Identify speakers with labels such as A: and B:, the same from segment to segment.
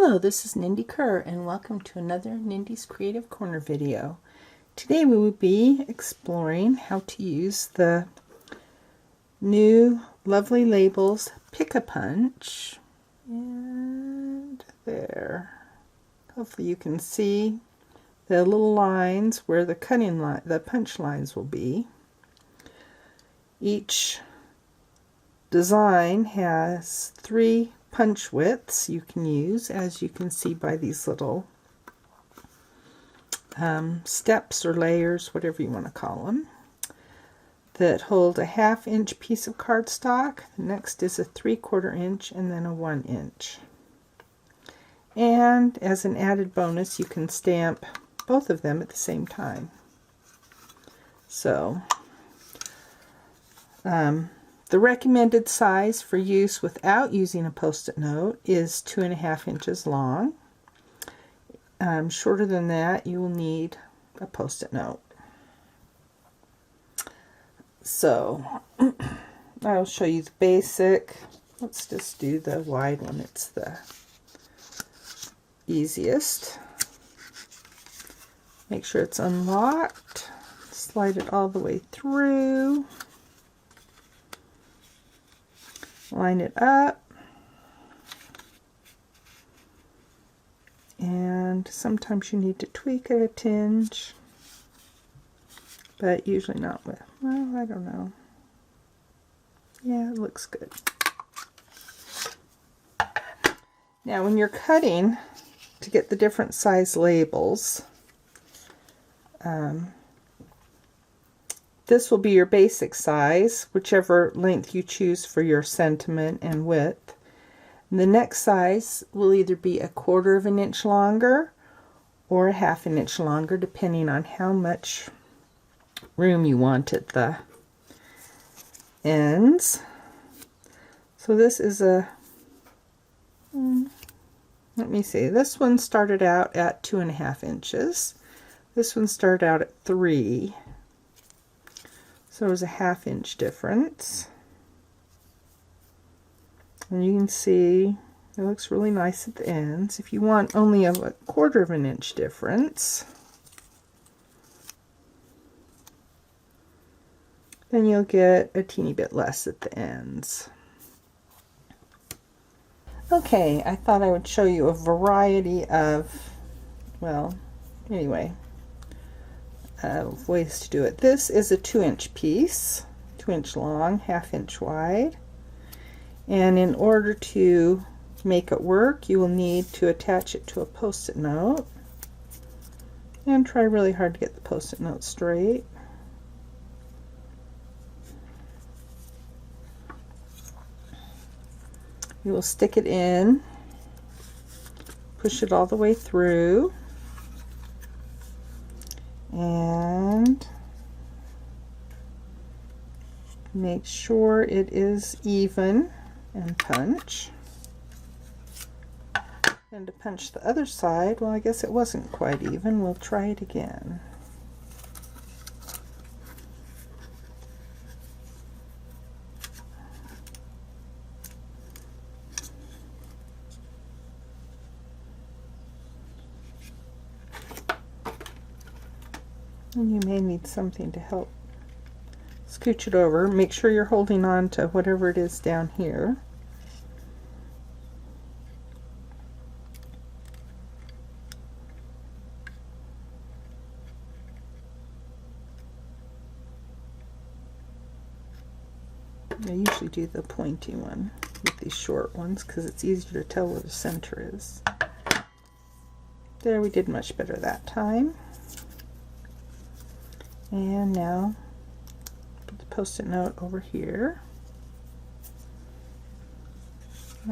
A: Hello, this is Nindy Kerr and welcome to another Nindy's Creative Corner video. Today we will be exploring how to use the new Lovely Labels Pick-a-Punch. And there. Hopefully you can see the little lines where the punch lines will be. Each design has 3 punch widths you can use, as you can see by these little steps or layers, whatever you want to call them, that hold a 1/2 inch piece of cardstock. The next is a 3/4 inch and then a 1 inch. And as an added bonus, you can stamp both of them at the same time. So the recommended size for use without using a post-it note is 2.5 inches long. Shorter than that, you will need a post-it note. So I'll show you the basic. Let's just do the wide one. It's the easiest. Make sure it's unlocked. Slide it all the way through. Line it up, and sometimes you need to tweak it a tinge, but usually not with, well, I don't know. Yeah, it looks good. Now when you're cutting to get the different size labels, this will be your basic size, whichever length you choose for your sentiment and width. And the next size will either be 1/4 inch longer or 1/2 inch longer, depending on how much room you want at the ends. So this is a, let me see, this one started out at 2.5 inches. This one started out at 3. So there's a 1/2 inch difference. And you can see it looks really nice at the ends. If you want only a 1/4 inch difference, then you'll get a teeny bit less at the ends. Okay, I thought I would show you a variety of, well, anyway, ways to do it. This is a 2-inch piece, 2 inch long, 1/2 inch wide, and in order to make it work, you will need to attach it to a post-it note, and try really hard to get the post-it note straight. You will stick it in, push it all the way through, and make sure it is even and punch. And to punch the other side, well, I guess it wasn't quite even. We'll try it again. And you may need something to help scooch it over. Make sure you're holding on to whatever it is down here. I usually do the pointy one with these short ones because it's easier to tell where the center is. There, we did much better that time. And now put the post-it note over here.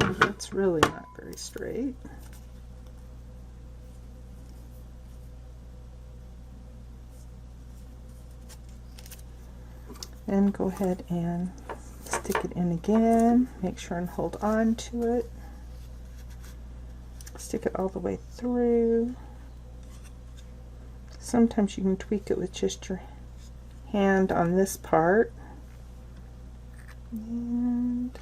A: Oh, that's really not very straight. And go ahead and stick it in again. Make sure and hold on to it. Stick it all the way through. Sometimes you can tweak it with just your hand on this part. And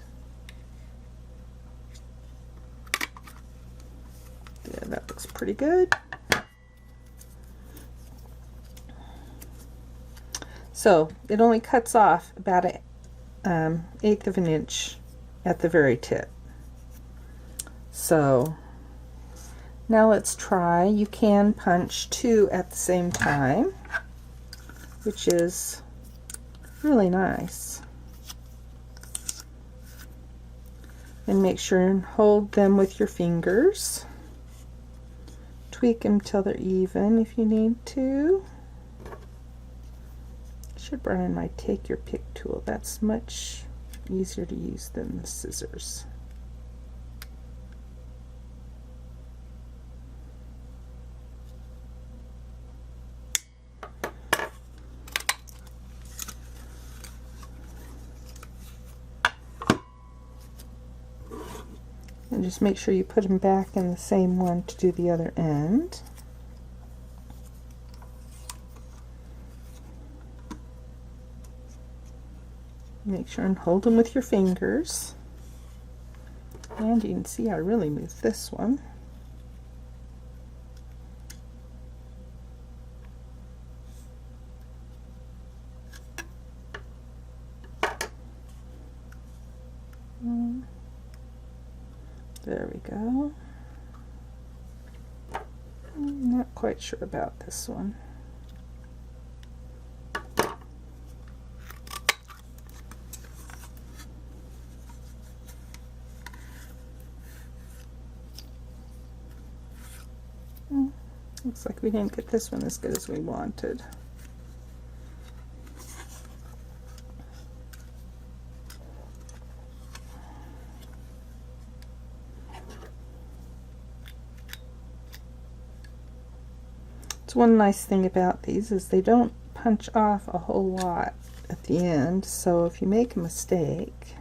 A: Yeah, that looks pretty good. So it only cuts off about an eighth of an inch at the very tip. So now let's try. You can punch two at the same time, which is really nice. And make sure and hold them with your fingers. Tweak them till they're even if you need to. Should run my take your pick tool. That's much easier to use than the scissors. And just make sure you put them back in the same one to do the other end. Make sure and hold them with your fingers. And you can see I really moved this one. There we go. I'm not quite sure about this one. Looks like we didn't get this one as good as we wanted. So one nice thing about these is they don't punch off a whole lot at the end, so if you make a mistake,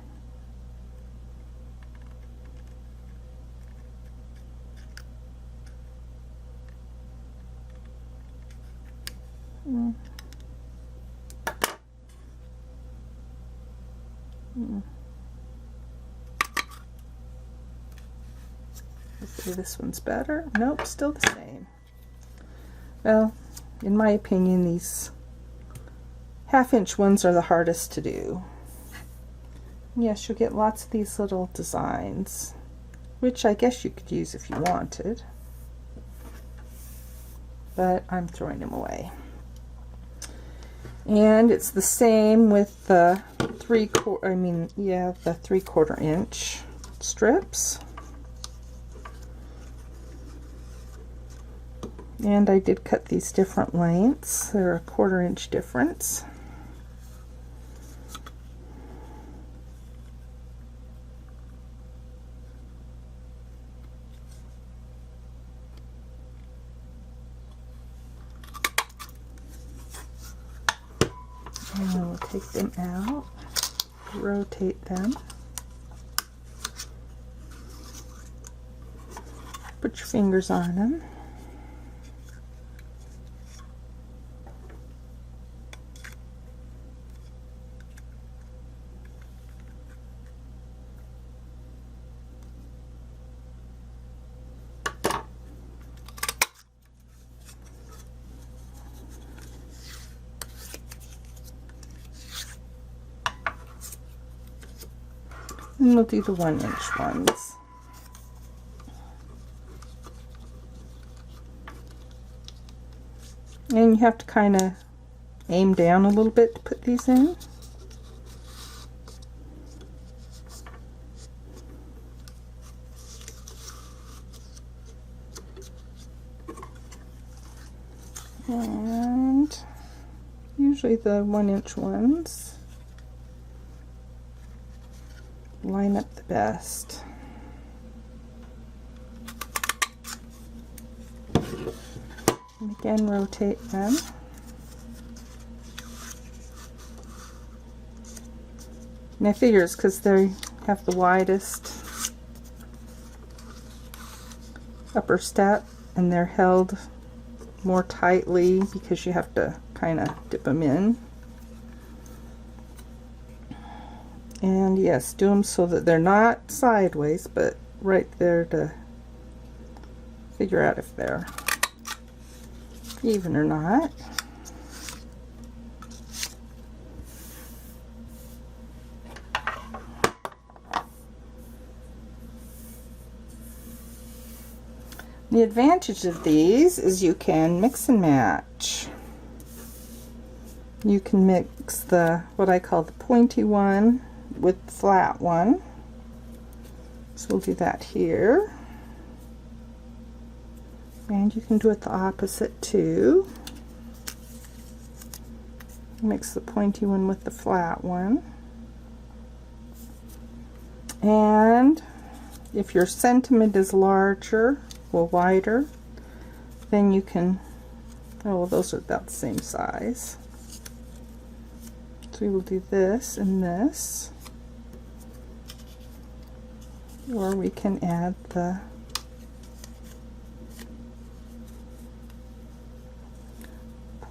A: hopefully this one's better. Nope, still the same. Well, in my opinion, these half-inch ones are the hardest to do. Yes, you'll get lots of these little designs, which I guess you could use if you wanted, but I'm throwing them away. And it's the same with the 3/4 inch strips. And I did cut these different lengths. They're a 1/4 inch difference. And we'll take them out, rotate them. Put your fingers on them. And we'll do the 1-inch ones. And you have to kind of aim down a little bit to put these in. And usually the 1-inch ones line up the best. And again, rotate them. And I figure it's because they have the widest upper step and they're held more tightly because you have to kind of dip them in. And yes, do them so that they're not sideways, but right there to figure out if they're even or not. The advantage of these is you can mix and match. You can mix the, what I call the pointy one with the flat one. So we'll do that here. And you can do it the opposite too. Mix the pointy one with the flat one. And if your sentiment is larger, well, wider, then you can, oh, well, those are about the same size. So we will do this and this. Or we can add the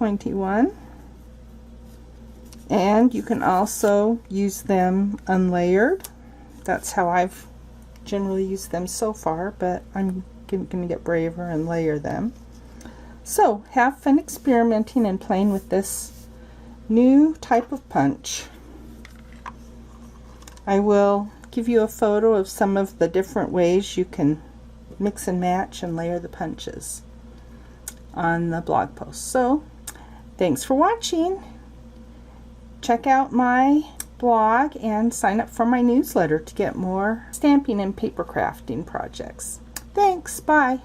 A: pointy one. And you can also use them unlayered. That's how I've generally used them so far, but I'm going to get braver and layer them. So have fun experimenting and playing with this new type of punch. I will give you a photo of some of the different ways you can mix and match and layer the punches on the blog post. So thanks for watching. Check out my blog and sign up for my newsletter to get more stamping and paper crafting projects. Thanks, bye.